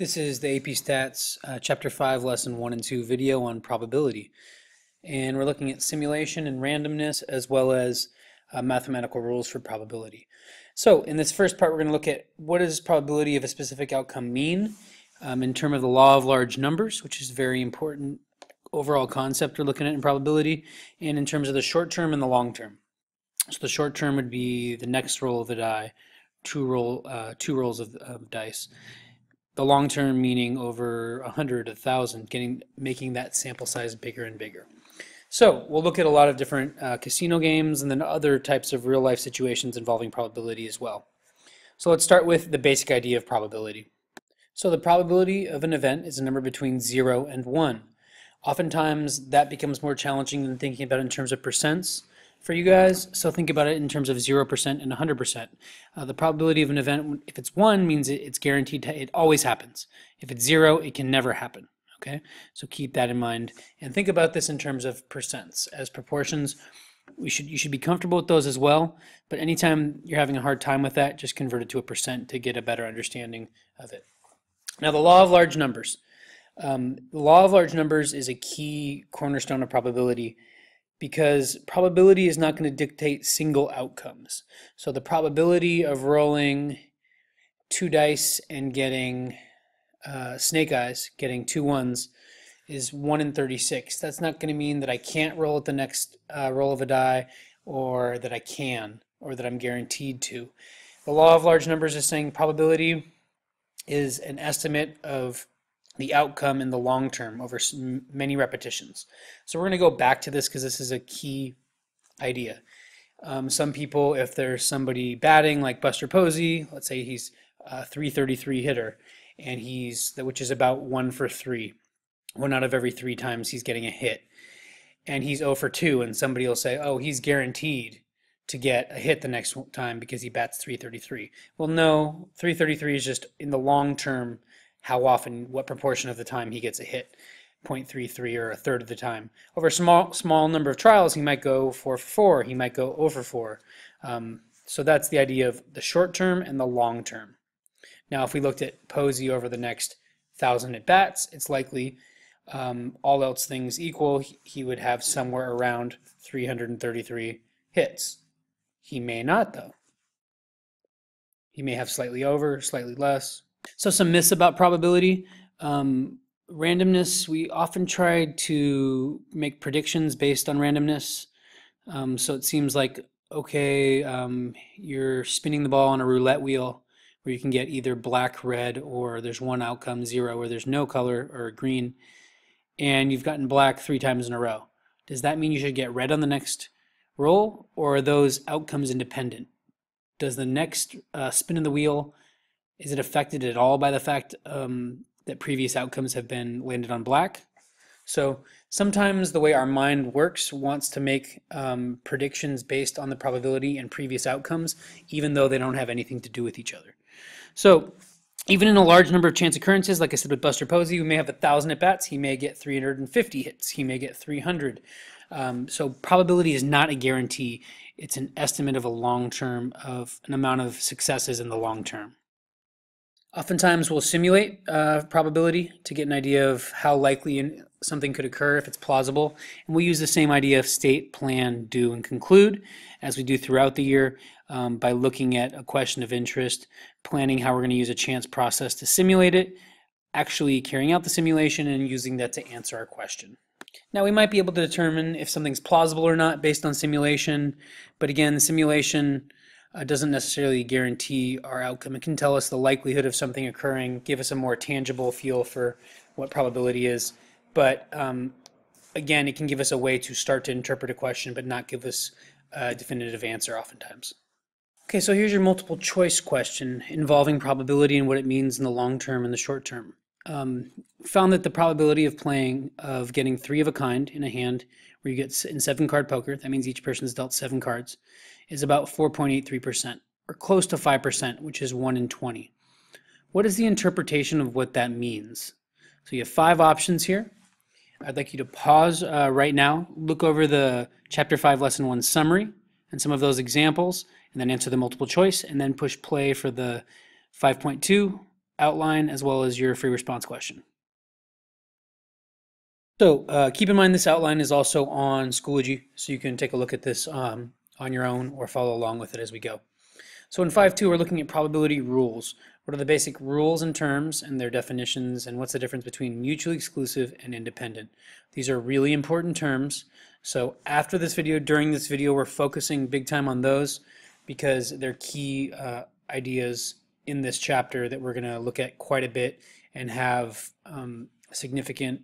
This is the AP Stats Chapter 5, Lesson 1 and 2 video on probability. And we're looking at simulation and randomness as well as mathematical rules for probability. So in this first part, we're going to look at what does probability of a specific outcome mean in terms of the law of large numbers, which is a very important overall concept we're looking at in probability, and in terms of the short term and the long term. So the short term would be the next roll of the die, two rolls of dice. The long term meaning over 100, 1,000, making that sample size bigger and bigger. So we'll look at a lot of different casino games and then other types of real life situations involving probability as well. So let's start with the basic idea of probability. So the probability of an event is a number between 0 and 1. Oftentimes that becomes more challenging than thinking about it in terms of percents for you guys, so think about it in terms of 0% and 100%. The probability of an event, if it's 1, means it's guaranteed to, it always happens. If it's 0, it can never happen. Okay, so keep that in mind and think about this in terms of percents as proportions. You should be comfortable with those as well, but anytime you're having a hard time with that, just convert it to a percent to get a better understanding of it. Now, the law of large numbers. The law of large numbers is a key cornerstone of probability, because probability is not going to dictate single outcomes. So the probability of rolling 2 dice and getting snake eyes, getting 2 ones, is 1 in 36. That's not going to mean that I can't roll at the next roll of a die, or that I can, or that I'm guaranteed to. The law of large numbers is saying probability is an estimate of the outcome in the long term over many repetitions. So we're going to go back to this because this is a key idea. Some people, if there's somebody batting like Buster Posey, let's say he's a 333 hitter, and which is about 1 for 3. 1 out of every 3 times he's getting a hit. And he's 0 for 2, and somebody will say, oh, he's guaranteed to get a hit the next time because he bats 333. Well, no, 333 is just in the long term how often, what proportion of the time he gets a hit, 0.33 or a third of the time. Over a small number of trials, he might go 4 for 4, he might go 0 for 4. So that's the idea of the short term and the long term. Now, if we looked at Posey over the next 1,000 at bats, it's likely, all else things equal, he would have somewhere around 333 hits. He may not, though. He may have slightly over, slightly less. So some myths about probability. Randomness, we often try to make predictions based on randomness. So it seems like, okay, you're spinning the ball on a roulette wheel where you can get either black, red, or there's one outcome, 0, where there's no color, or green, and you've gotten black 3 times in a row. Does that mean you should get red on the next roll, or are those outcomes independent? Does the next spin of the wheel, is it affected at all by the fact that previous outcomes have been landed on black? So sometimes the way our mind works wants to make predictions based on the probability and previous outcomes, even though they don't have anything to do with each other. So even in a large number of chance occurrences, like I said with Buster Posey, who may have 1,000 at bats, he may get 350 hits, he may get 300. So probability is not a guarantee. It's an estimate of a long term, of an amount of successes in the long term. Oftentimes we'll simulate probability to get an idea of how likely something could occur if it's plausible. And we'll use the same idea of state, plan, do, and conclude as we do throughout the year by looking at a question of interest, planning how we're going to use a chance process to simulate it, actually carrying out the simulation, and using that to answer our question. Now, we might be able to determine if something's plausible or not based on simulation, but again, the simulation doesn't necessarily guarantee our outcome. It can tell us the likelihood of something occurring, give us a more tangible feel for what probability is, but again, it can give us a way to start to interpret a question but not give us a definitive answer oftentimes. Okay, so here's your multiple choice question involving probability and what it means in the long term and the short term. Found that the probability of getting 3 of a kind in a hand where you get in 7-card poker, that means each person's dealt 7 cards, is about 4.83%, or close to 5%, which is 1 in 20. What is the interpretation of what that means? So you have 5 options here. I'd like you to pause right now, look over the Chapter 5 Lesson 1 summary and some of those examples, and then answer the multiple choice, and then push play for the 5.2 outline as well as your free response question. So keep in mind this outline is also on Schoology, so you can take a look at this on your own or follow along with it as we go. So in 5.2, we're looking at probability rules. What are the basic rules and terms and their definitions, and what's the difference between mutually exclusive and independent? These are really important terms. So after this video, during this video, we're focusing big time on those because they're key ideas in this chapter that we're going to look at quite a bit and have significant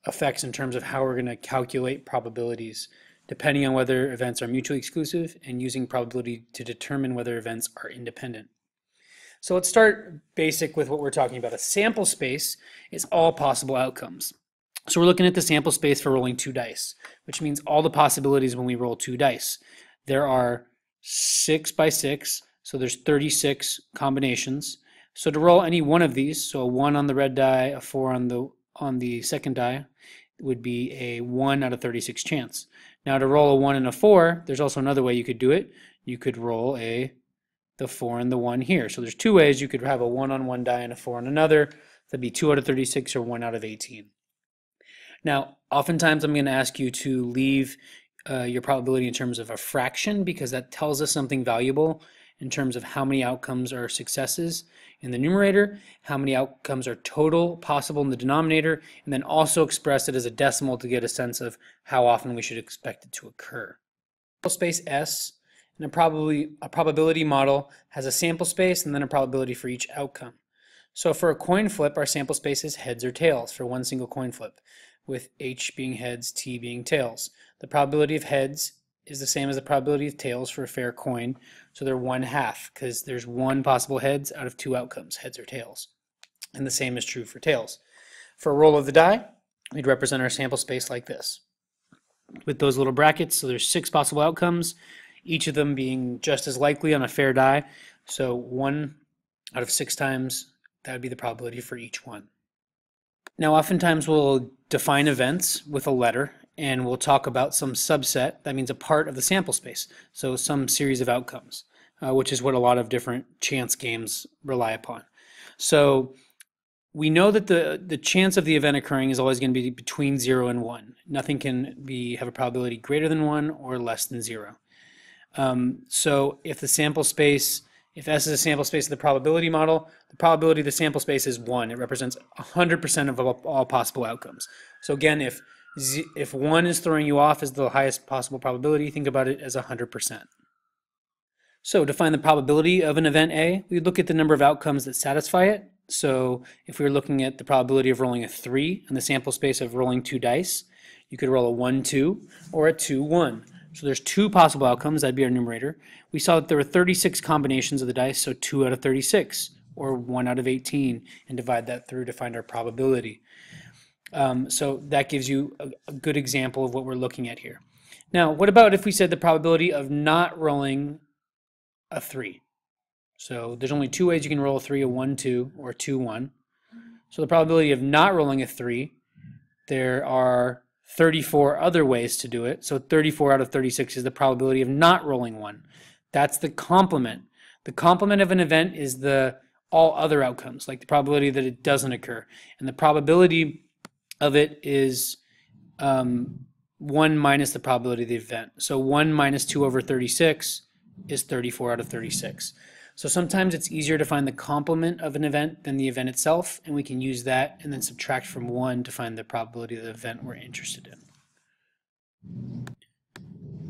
effects in terms of how we're going to calculate probabilities, depending on whether events are mutually exclusive and using probability to determine whether events are independent. So let's start basic with what we're talking about. A sample space is all possible outcomes. So we're looking at the sample space for rolling 2 dice, which means all the possibilities when we roll 2 dice. There are 6 by 6, so there's 36 combinations. So to roll any one of these, so a 1 on the red die, a 4 on the second die, would be a 1 out of 36 chance. Now to roll a 1 and a 4, there's also another way you could do it. You could roll the 4 and the 1 here. So there's 2 ways. You could have a 1 on one die and a 4 on another. That'd be 2 out of 36 or 1 out of 18. Now, oftentimes I'm going to ask you to leave your probability in terms of a fraction because that tells us something valuable in terms of how many outcomes are successes in the numerator, how many outcomes are total possible in the denominator, and then also express it as a decimal to get a sense of how often we should expect it to occur. Space S and a probability model has a sample space and then a probability for each outcome. So for a coin flip, our sample space is heads or tails for one single coin flip, with H being heads, T being tails. The probability of heads is the same as the probability of tails for a fair coin, so they're 1/2 because there's one possible heads out of 2 outcomes, heads or tails. And the same is true for tails. For a roll of the die, we'd represent our sample space like this, with those little brackets. So there's 6 possible outcomes, each of them being just as likely on a fair die. So 1 out of 6 times, that would be the probability for each one. Now, oftentimes we'll define events with a letter, and we'll talk about some subset, that means a part of the sample space, so some series of outcomes, which is what a lot of different chance games rely upon. So we know that the chance of the event occurring is always going to be between 0 and 1. Nothing can have a probability greater than 1 or less than 0. So if the sample space, if S is a sample space of the probability model, the probability of the sample space is 1. It represents 100% of all possible outcomes. So again, if 1 is throwing you off as the highest possible probability, think about it as 100%. So to find the probability of an event A, we look at the number of outcomes that satisfy it. So if we were looking at the probability of rolling a 3 in the sample space of rolling 2 dice, you could roll a 1-2 or a 2-1. So there's 2 possible outcomes, that'd be our numerator. We saw that there were 36 combinations of the dice, so 2 out of 36, or 1 out of 18, and divide that through to find our probability. So that gives you a good example of what we're looking at here. Now, what about if we said the probability of not rolling a 3? So there's only 2 ways you can roll a 3, a 1-2 or a 2-1. So the probability of not rolling a 3, there are 34 other ways to do it. So 34 out of 36 is the probability of not rolling 1. That's the complement. The complement of an event is the all other outcomes, like the probability that it doesn't occur. And the probability of it is 1 minus the probability of the event. So 1 minus 2 over 36 is 34 out of 36. So sometimes it's easier to find the complement of an event than the event itself, and we can use that and then subtract from 1 to find the probability of the event we're interested in.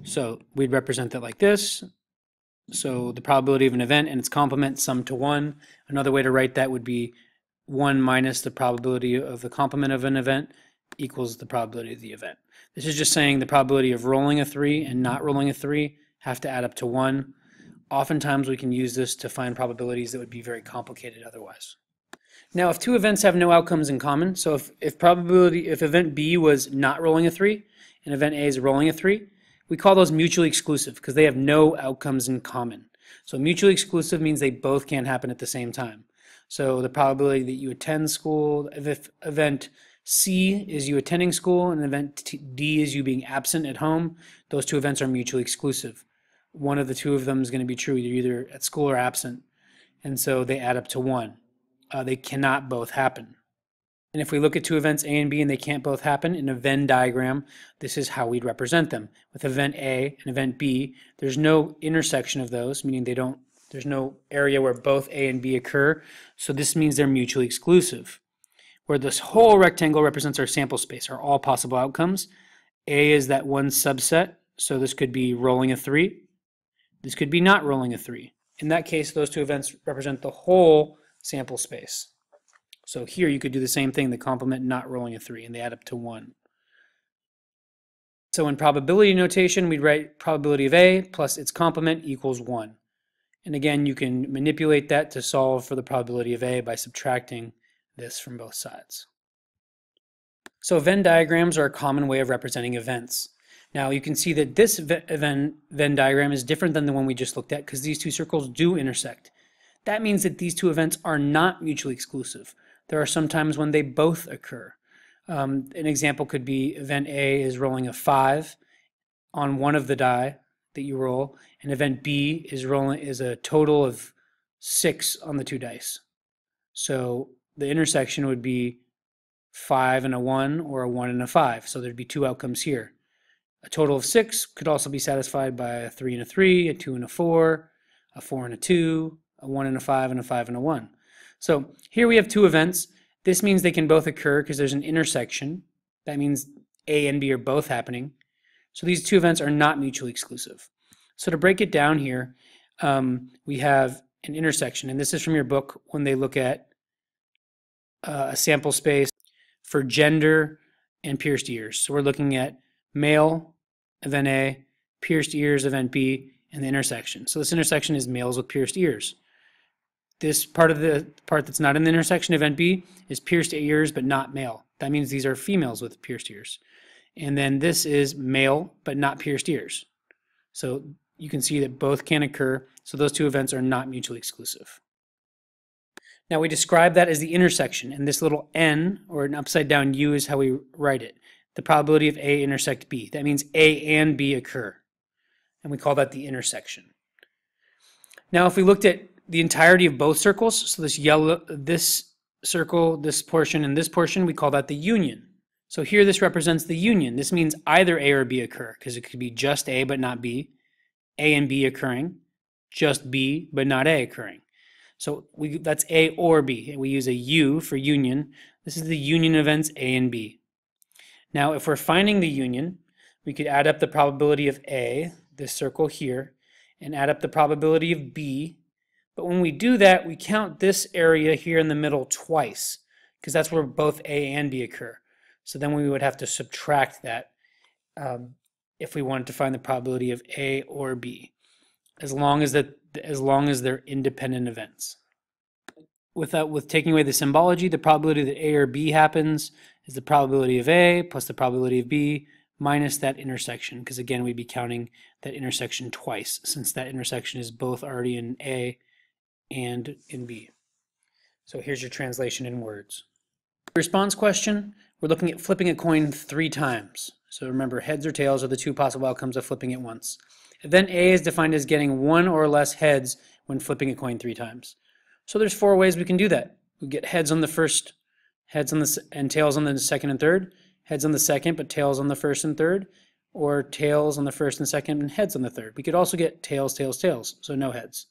So we'd represent that like this. So the probability of an event and its complement summed to 1. Another way to write that would be 1 minus the probability of the complement of an event equals the probability of the event. This is just saying the probability of rolling a 3 and not rolling a 3 have to add up to 1. Oftentimes we can use this to find probabilities that would be very complicated otherwise. Now, if 2 events have no outcomes in common, so if event B was not rolling a 3 and event A is rolling a 3, we call those mutually exclusive because they have no outcomes in common. So mutually exclusive means they both can't happen at the same time. So the probability that you attend school, if event C is you attending school and event D is you being absent at home, those 2 events are mutually exclusive. One of the 2 of them is going to be true. You're either at school or absent. And so they add up to 1. they cannot both happen. And if we look at two events A and B and they can't both happen in a Venn diagram, this is how we'd represent them. With event A and event B, there's no intersection of those, meaning there's no area where both A and B occur, so this means they're mutually exclusive. Where this whole rectangle represents our sample space, our all possible outcomes. A is that one subset, so this could be rolling a 3. This could be not rolling a 3. In that case, those two events represent the whole sample space. So here you could do the same thing, the complement not rolling a 3, and they add up to 1. So in probability notation, we'd write probability of A plus its complement equals 1. And again, you can manipulate that to solve for the probability of A by subtracting this from both sides. So Venn diagrams are a common way of representing events. Now you can see that this Venn diagram is different than the one we just looked at because these two circles do intersect. That means that these two events are not mutually exclusive. There are some times when they both occur. An example could be event A is rolling a 5 on one of the die that you roll, and event B is a total of 6 on the 2 dice. So the intersection would be 5 and a 1 or a 1 and a 5. So there'd be 2 outcomes here. A total of 6 could also be satisfied by a 3 and a 3, a 2 and a 4, a 4 and a 2, a 1 and a 5, and a 5 and a 1. So here we have 2 events. This means they can both occur because there's an intersection. That means A and B are both happening. So these 2 events are not mutually exclusive. So to break it down here, we have an intersection, and this is from your book when they look at a sample space for gender and pierced ears. So we're looking at male, event A, pierced ears, event B, and the intersection. So this intersection is males with pierced ears. This part that's not in the intersection, event B, is pierced ears but not male. That means these are females with pierced ears. And then this is male but not pierced ears. So you can see that both can occur, so those 2 events are not mutually exclusive. Now we describe that as the intersection, and this little N, or an upside down U, is how we write it. The probability of A intersect B. That means A and B occur, and we call that the intersection. Now if we looked at the entirety of both circles, so this circle, this portion, and this portion, we call that the union. So here this represents the union. This means either A or B occur, because it could be just A but not B, A and B occurring, just B but not A occurring. So that's A or B, and we use a U for union. This is the union events A and B. Now if we're finding the union, we could add up the probability of A, this circle here, and add up the probability of B. But when we do that, we count this area here in the middle twice, because that's where both A and B occur. So then we would have to subtract that if we wanted to find the probability of A or B, as long as they're independent events. With taking away the symbology, the probability that A or B happens is the probability of A plus the probability of B minus that intersection, because again we'd be counting that intersection twice, since that intersection is both already in A and in B. So here's your translation in words. Response question, we're looking at flipping a coin 3 times. So remember, heads or tails are the 2 possible outcomes of flipping it once. Event A is defined as getting 1 or less heads when flipping a coin 3 times. So there's 4 ways we can do that. We get heads on the first, and tails on the second and third, heads on the second but tails on the first and third, or tails on the first and second and heads on the third. We could also get tails, tails, tails, so no heads.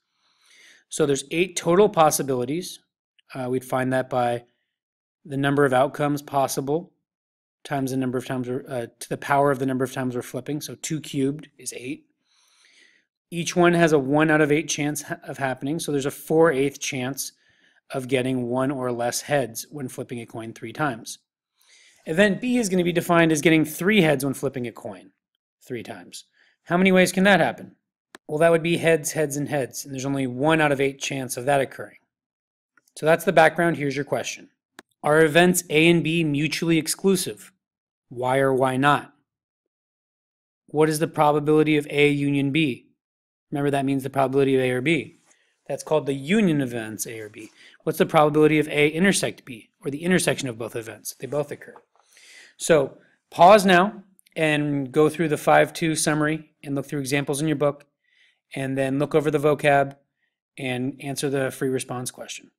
So there's 8 total possibilities. We'd find that by the number of outcomes possible times the number of times, to the power of the number of times we're flipping. So 2 cubed is 8. Each one has a 1 out of 8 chance of happening. So there's a 4/8 chance of getting 1 or less heads when flipping a coin 3 times. Event B is going to be defined as getting 3 heads when flipping a coin 3 times. How many ways can that happen? Well, that would be heads, heads, and heads, and there's only 1 out of 8 chance of that occurring. So that's the background. Here's your question. Are events A and B mutually exclusive? Why or why not? What is the probability of A union B? Remember, that means the probability of A or B. That's called the union of events A or B. What's the probability of A intersect B, or the intersection of both events? They both occur. So pause now and go through the 5-2 summary and look through examples in your book, and then look over the vocab and answer the free response question.